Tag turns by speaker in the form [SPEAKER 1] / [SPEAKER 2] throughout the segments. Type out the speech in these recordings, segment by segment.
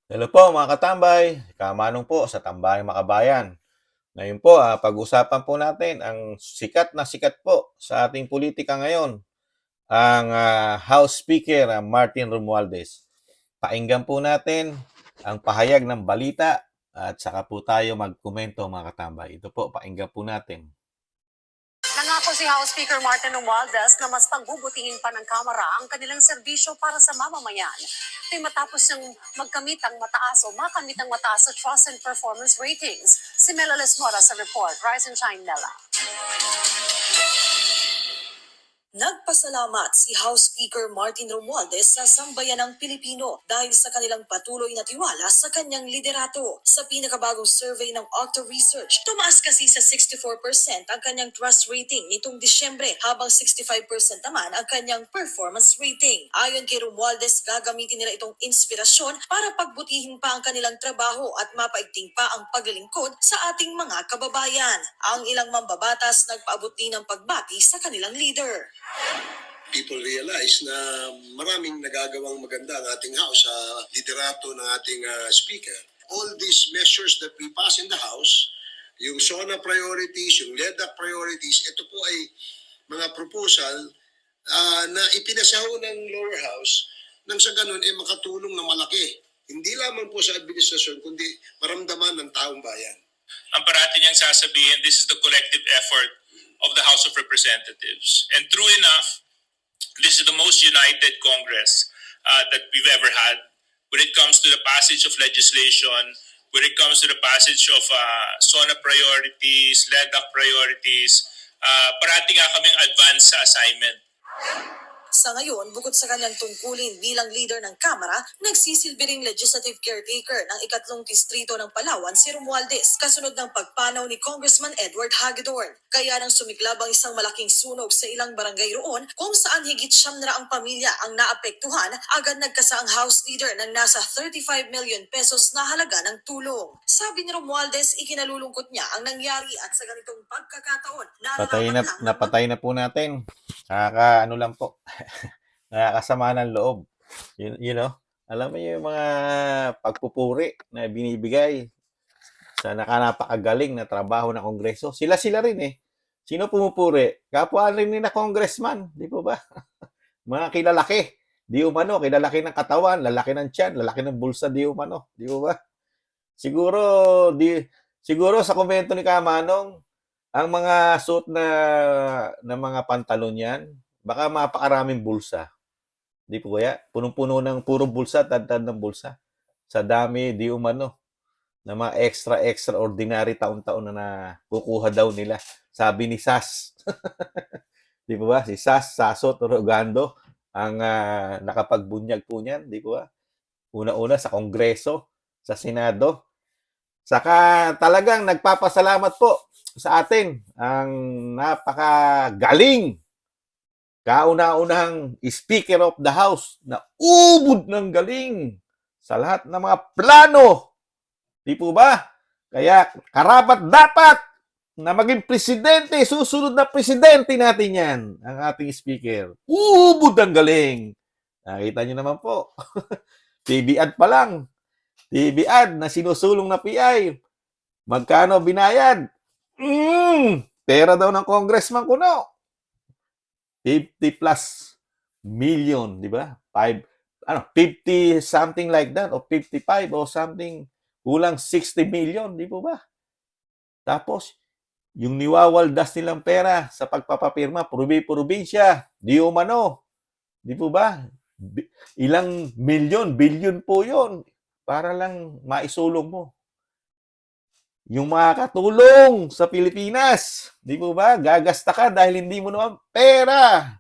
[SPEAKER 1] Hello po mga katambay, Kamanong po sa Tambayang Makabayan. Ngayon po, pag-usapan po natin ang sikat po sa ating politika ngayon, ang House Speaker Martin Romualdez. Painggan po natin ang pahayag ng balita at saka po tayo magkomento mga katambay. Ito po, painggan po natin.
[SPEAKER 2] Nangako si House Speaker Martin Romualdez na mas pagbubutihin pa ng Kamara ang kanilang serbisyo para sa mamamayan. Ito'y matapos niyang makamit ang mataas sa Trust and Performance Ratings. Si Mela Lesmora sa report. Rise and Shine, Mela. Nagpasalamat si House Speaker Martin Romualdez sa sambayanang Pilipino dahil sa kanilang patuloy na tiwala sa kanyang liderato. Sa pinakabagong survey ng Octo Research, tumaas kasi sa 64% ang kanyang trust rating nitong Disyembre habang 65% naman ang kanyang performance rating. Ayon kay Romualdez, gagamitin nila itong inspirasyon para pagbutihin pa ang kanilang trabaho at mapaigting pa ang paglilingkod sa ating mga kababayan. Ang ilang mambabatas nagpaabot din ng pagbati sa kanilang leader.
[SPEAKER 3] People realize na maraming nagagawang maganda ang ating House sa liderato ng ating Speaker. All these measures that we pass in the House, yung SONA priorities, yung LEDAC priorities, ito po ay mga proposal na ipinasaho ng lower house nang sa ganun ay makatulong na malaki. Hindi lamang po sa administrasyon, kundi maramdaman ng taong bayan.
[SPEAKER 4] Ang parati niyang sasabihin, this is the collective effort of the House of Representatives. And true enough, this is the most united Congress that we've ever had when it comes to the passage of legislation, when it comes to the passage of SONA priorities, LEDAC priorities. Parati nga kaming advance sa assignment.
[SPEAKER 2] Sa ngayon, bukod sa kanyang tungkulin bilang leader ng Kamara, nagsisilbi ring legislative caretaker ng ikatlong distrito ng Palawan si Romualdez, kasunod ng pagpanaw ni Congressman Edward Hagedorn. Kaya nang sumiklab ang isang malaking sunog sa ilang barangay roon kung saan higit 900 pamilya ang naapektuhan, agad nagkasa ang House Leader ng nasa 35 million pesos na halaga ng tulong. Sabi ni Romualdez, ikinalulungkot niya ang nangyari at sa ganitong pagkakataon,
[SPEAKER 1] Napatay na po natin. Ano lang po. Nakakasama ng loob. You know, alam mo yung mga pagpupuri na binibigay sa napakagaling na trabaho ng Kongreso. Sila rin eh. Sino pumupuri? Kapwa rin nila congressman, di po ba? Mga kilalaki. Di umano, kilalaki ng katawan, lalaki ng tiyan, lalaki ng bulsa, di umano. Di po ba? Siguro, siguro sa komento ni Kamanong, ang mga suit na mga pantalon yan, baka mapakaraming bulsa. Di po kaya? Punong-puno ng puro bulsa, tad-tad ng bulsa. Sa dami, di umano, na mga extraordinary taon-taon na kukuha daw nila. Sabi ni Sas. Di po ba? Si Sas, Saso, Torogando, ang nakapagbunyag po niyan. Di po ba? Una-una sa Kongreso, sa Senado. Saka talagang nagpapasalamat po sa atin ang napakagaling kauna-unahang Speaker of the House na ubod ng galing sa lahat ng mga plano. Di po ba? Kaya karapat dapat na maging presidente, susunod na presidente natin yan, ang ating speaker. Ubod ang galing. Nakita nyo naman po. TV ad pa lang. TV ad na sinusulong na PI. Magkano binayad? Pera daw ng congressman kuno. 50 plus million, di ba? 50 something like that, o 55 or something, kulang 60 million, di po ba? Tapos, yung niwawaldas nilang pera sa pagpapapirma, probinsya, di umano, di po ba? Ilang milyon, bilyon po yon para lang maisulong mo. Yung makakatulong sa Pilipinas, di po ba? Gagasta ka dahil hindi mo naman pera.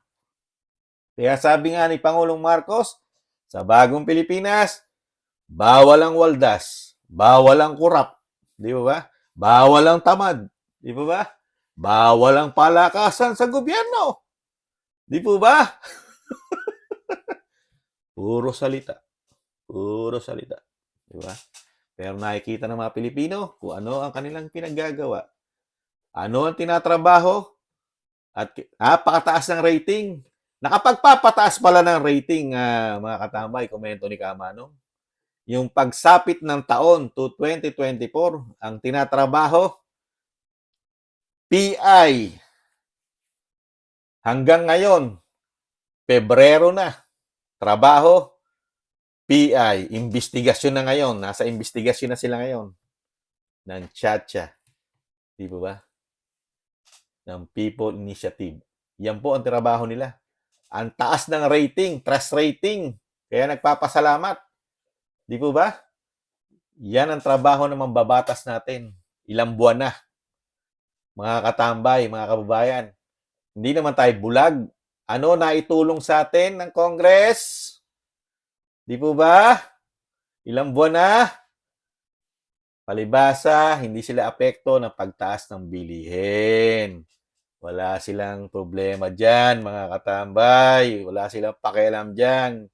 [SPEAKER 1] Kaya sabi nga ni Pangulong Marcos, sa bagong Pilipinas, bawal ang waldas, bawal ang kurap, di ba? Bawal ang tamad, di ba? Bawal ang palakasan sa gobyerno. Di po ba? Puro salita. Puro salita. Di ba? Pero nakikita ng mga Pilipino kung ano ang kanilang pinaggagawa. Ano ang tinatrabaho at napakataas ng rating. Nakapagpapataas pala ng rating, mga katambay, komento ni Kamanong. yung pagsapit ng taon to 2024, ang tinatrabaho, PI. Hanggang ngayon, Pebrero na, trabaho, PI. Investigasyon na ngayon. Nasa investigasyon na sila ngayon. Ng Chacha. Di ba ba? Ng People Initiative. Yan po ang trabaho nila. Ang taas ng rating, trust rating. Kaya nagpapasalamat. Di po ba? Yan ang trabaho ng mambabatas natin. Ilang buwan na. Mga katambay, mga kababayan. Hindi naman tayo bulag. Ano na itulong sa atin ng Congress? Di po ba? Ilang buwan na? Palibasa, hindi sila apekto ng pagtaas ng bilihin. Wala silang problema dyan, mga katambay. Wala silang pakialam dyan.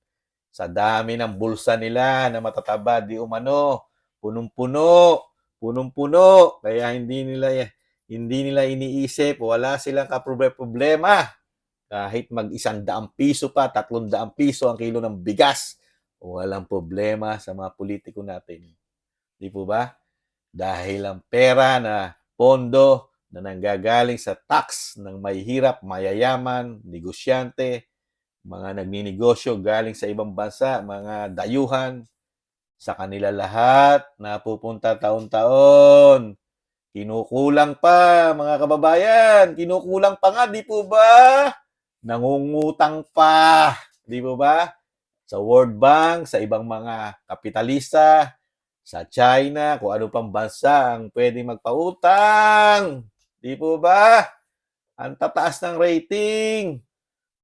[SPEAKER 1] Sa dami ng bulsa nila na matataba, di umano. Punong-puno. Punong-puno. Kaya hindi nila iniisip. Wala silang kaproblema. Kahit mag-100 piso pa, 300 piso ang kilo ng bigas. Walang problema sa mga politiko natin. Di po ba? Dahil ang pera na pondo na nanggagaling sa tax ng may hirap, mayayaman, negosyante, mga nagninegosyo galing sa ibang bansa, mga dayuhan, sa kanila lahat napupunta taon-taon. Kinukulang pa, mga kababayan. Kinukulang pa nga, di po ba? Nangungutang pa. Di po ba? Sa World Bank, sa ibang mga kapitalista, sa China, kung ano pang bansa ang pwedeng magpautang. Di po ba? Ang tataas ng rating.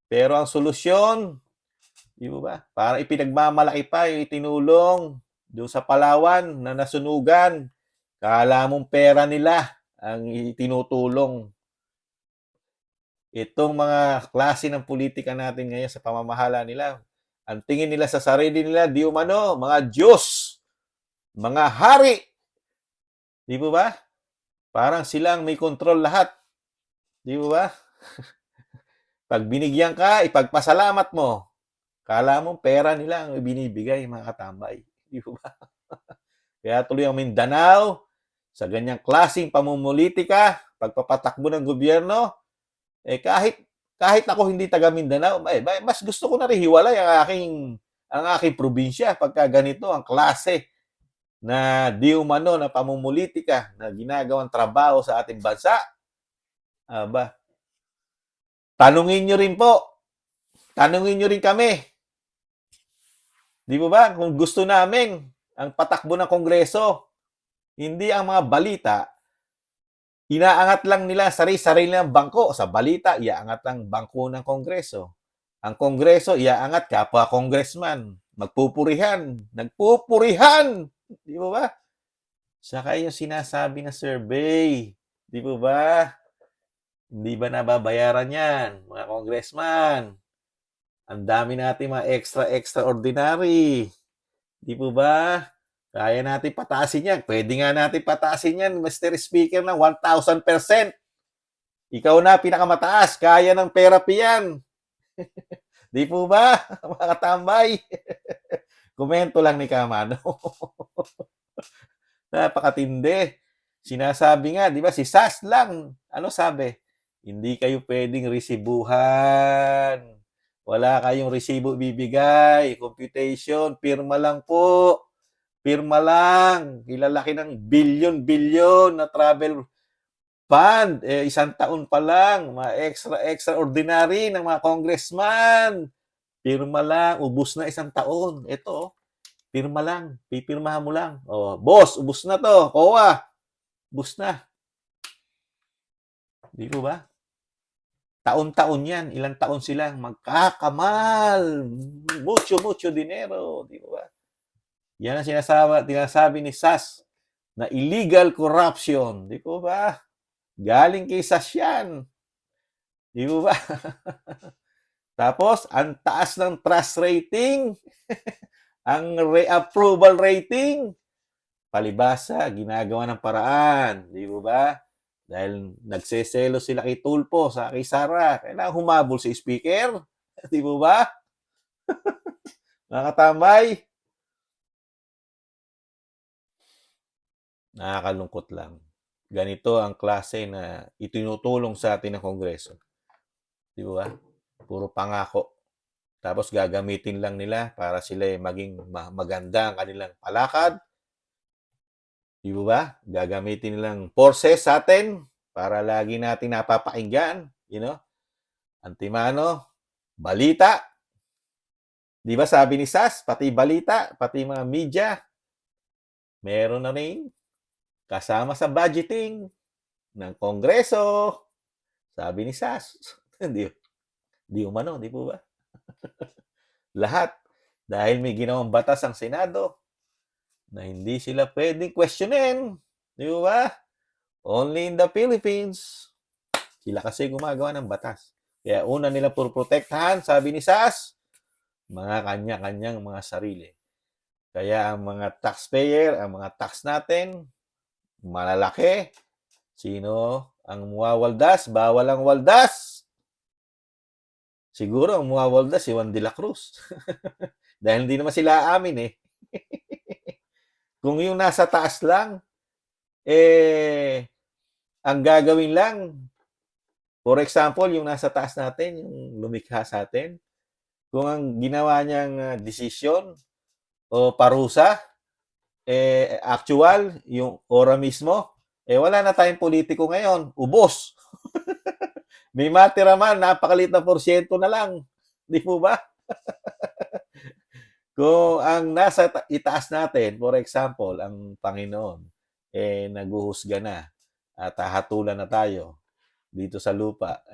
[SPEAKER 1] Pero ang solusyon, di po ba? Para ipinagmamalaki pa yung itinulong doon sa Palawan na nasunugan. Kala mong pera nila ang itinutulong. Itong mga klase ng politika natin ngayon sa pamamahala nila, ang tingin nila sa sarili nila, di umano, mga Diyos, mga hari. Di po ba? Parang silang may control lahat. Di po ba? Pag binigyan ka, ipagpasalamat mo. Kala mo pera nila ang ibinibigay, mga katambay. Di po ba? Kaya tuloy ang Mindanao, sa ganyang klaseng pamumulitika, pagpapatakbo ng gobyerno, kahit ako hindi taga Mindanao, mas gusto ko na rin hiwalay ang aking probinsya pagka ganito ang klase na di umano na pamumulitika na ginagawang trabaho sa ating bansa. Aba, tanungin nyo rin po. Tanungin nyo rin kami. Di ba ba? Kung gusto namin ang patakbo ng Kongreso, hindi ang mga balita, inaangat lang nila sarili ng bangko. Sa balita, iaangat ang bangko ng Kongreso. Ang Kongreso, iaangat kapwa congressman. Magpupurihan. Nagpupurihan! Di ba ba? Saka yung sinasabi na survey. Di ba ba? Hindi ba nababayaran yan, mga congressman? Ang dami natin mga extraordinary. Di po ba? Kaya natin pataasin yan. Pwede nga natin pataasin yan, Mr. Speaker, ng 1,000%. Ikaw na pinakamataas. Kaya ng therapy yan. Di po ba, mga katambay? Komento lang ni Kamano. Napakatindi. Sinasabi nga, di ba, si Sas lang. Ano sabi? Hindi kayo pwedeng resibuhan. Wala kayong resibo bibigay. Computation, pirma lang po. Pirma lang. Ilalaki ng bilyon-bilyon na travel fund. Isang taon pa lang. Mga extraordinary ng mga congressman. Pirma lang. Ubus na isang taon. Ito, pirma lang. Pipirmahan mo lang. Oh, boss, ubus na to. Kowa. Ubus na. Di ko ba? Taon-taon yan. Ilang taon silang magkakamal. Mucho dinero. Di ba? Yan ang tinasabi ni Sas na illegal corruption. Di ko ba? Galing kay Sas yan. Di ko ba? Tapos, ang taas ng trust rating, ang reapproval rating, palibasa, ginagawa ng paraan. Di ba? Dahil nagseselo sila kay Tulpo, kay Sara. Kailangan humabol si Speaker. Di ba? Mga katambay, Nakakalungkot lang. Ganito ang klase na itinutulong sa atin ng Kongreso. Di ba? Puro pangako. Tapos gagamitin lang nila para sila maging maganda ang kanilang palakad. Di ba? Gagamitin nilang forces sa atin para lagi natin napapakinggan. Antimano, balita. Di ba sabi ni Sas, pati balita, pati mga media, meron na rin kasama sa budgeting ng Kongreso. Sabi ni Sas. di umano, di po ba? Lahat. Dahil may ginawang batas ang Senado na hindi sila pwedeng questionin. Di ba? Only in the Philippines. Sila kasi gumagawa ng batas. Kaya una nila protektahan, sabi ni Sas, mga kanya-kanyang mga sarili. Kaya ang mga taxpayer, ang mga tax natin, malalaki. Sino ang muwawaldas? Bawal ang waldas. Siguro ang muwawaldas si Juan de la Cruz. Dahil hindi naman sila amin eh. Kung yung nasa taas lang, ang gagawin lang, for example, yung nasa taas natin, yung lumikha sa atin, kung ang ginawa niyang desisyon o parusa, actual, yung ora mismo, wala na tayong politiko ngayon, ubos. May matira man, napakalit na porsyento na lang. Di po ba? Kung ang nasa itaas natin, for example, ang Panginoon, naguhusga na at hahatulan na tayo dito sa lupa,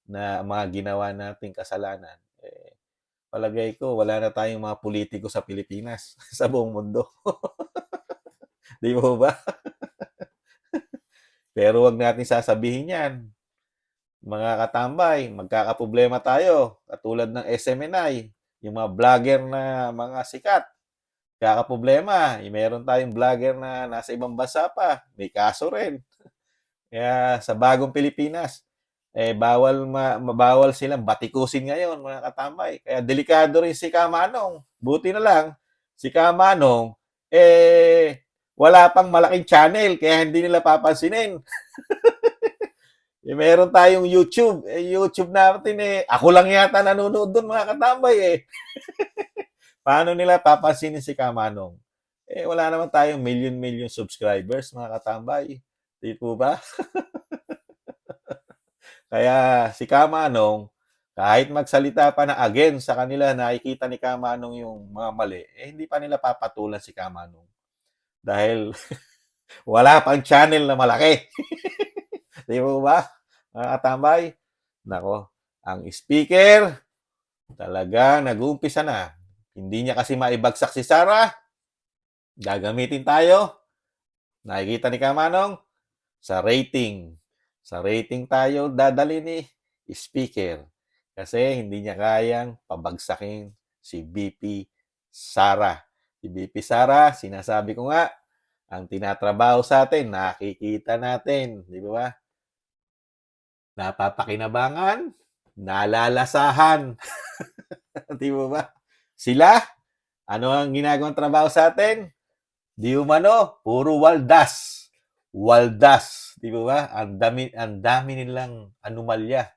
[SPEAKER 1] na mga ginawa nating kasalanan, palagay ko, wala na tayong mga politiko sa Pilipinas, sa buong mundo. Di mo ba? Pero wag natin sasabihin yan. Mga katambay, magkakaproblema tayo. Katulad ng SMNI, yung mga vlogger na mga sikat. Kakaproblema, meron tayong vlogger na nasa ibang bansa pa. May kaso rin. Kaya sa bagong Pilipinas, bawal silang batikusin ngayon, mga katambay. Kaya delikado rin si Kamanong. Buti na lang, si Kamanong, wala pang malaking channel, kaya hindi nila papansinin. Meron tayong YouTube. YouTube natin ako lang yata nanonood doon, mga katambay Paano nila papansinin si Kamanong? Wala naman tayong million subscribers, mga katambay. Di po ba? Kaya si Kamanong, kahit magsalita pa na again sa kanila, nakikita ni Kamanong yung mga mali, hindi pa nila papatulan si Kamanong. Dahil wala pang channel na malaki. Di po ba? Mga katambay? Nako, ang speaker talagang nag-uumpisa na. Hindi niya kasi maibagsak si Sara. Gagamitin tayo. Nakikita ni Kamanong sa rating. Sa rating tayo dadali ni speaker. Kasi hindi niya kayang pabagsakin si BP Sara. Si BP Sara, sinasabi ko nga, ang tinatrabaho sa atin, nakikita natin. Di ba? Napapakinabangan, nalalasahan. Di ba? Sila, ano ang ginagawang trabaho sa atin? Di umano, puro waldas. Waldas. Di ba? Ang dami nilang anomalya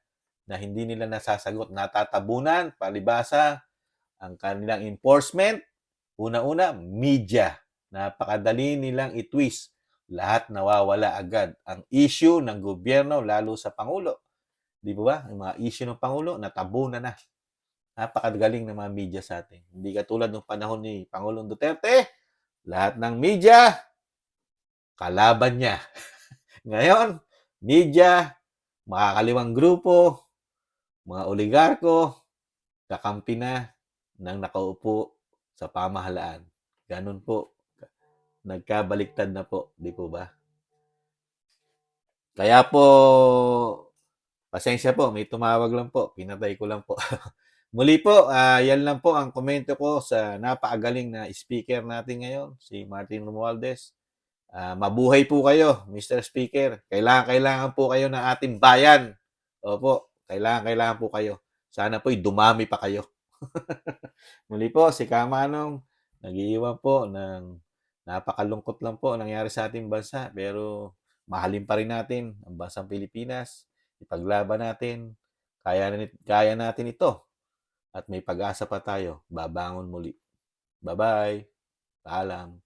[SPEAKER 1] na hindi nila nasasagot. Natatabunan, palibasa, ang kanilang enforcement. Una-una, media. Napakadali nilang itwist. Lahat nawawala agad. Ang issue ng gobyerno, lalo sa Pangulo. Di ba? Ang mga issue ng Pangulo, natabunan na. Napakagaling ng mga media sa atin. Hindi katulad ng panahon ni Pangulong Duterte, lahat ng media, kalaban niya. Ngayon, media, makakaliwang grupo, mga oligarko, kakampi na ng nakaupo sa pamahalaan. Ganun po. Nagkabaliktad na po, di po ba? Kaya po, pasensya po, may tumawag lang po. Pinatay ko lang po. Muli po, yan lang po ang komento ko sa napakagaling na speaker natin ngayon, si Martin Romualdez. Mabuhay po kayo, Mr. Speaker. Kailangan po kayo ng ating bayan. Opo, kailangan po kayo. Sana po'y dumami pa kayo. Muli po, si Kamanong, nag-iiwan po ng Napakalungkot lang po ang nangyari sa ating bansa, pero mahalin pa rin natin ang bansang Pilipinas. Ipaglaban natin. Kaya natin ito. At may pag-asa pa tayo. Babangon muli. Bye-bye. Paalam.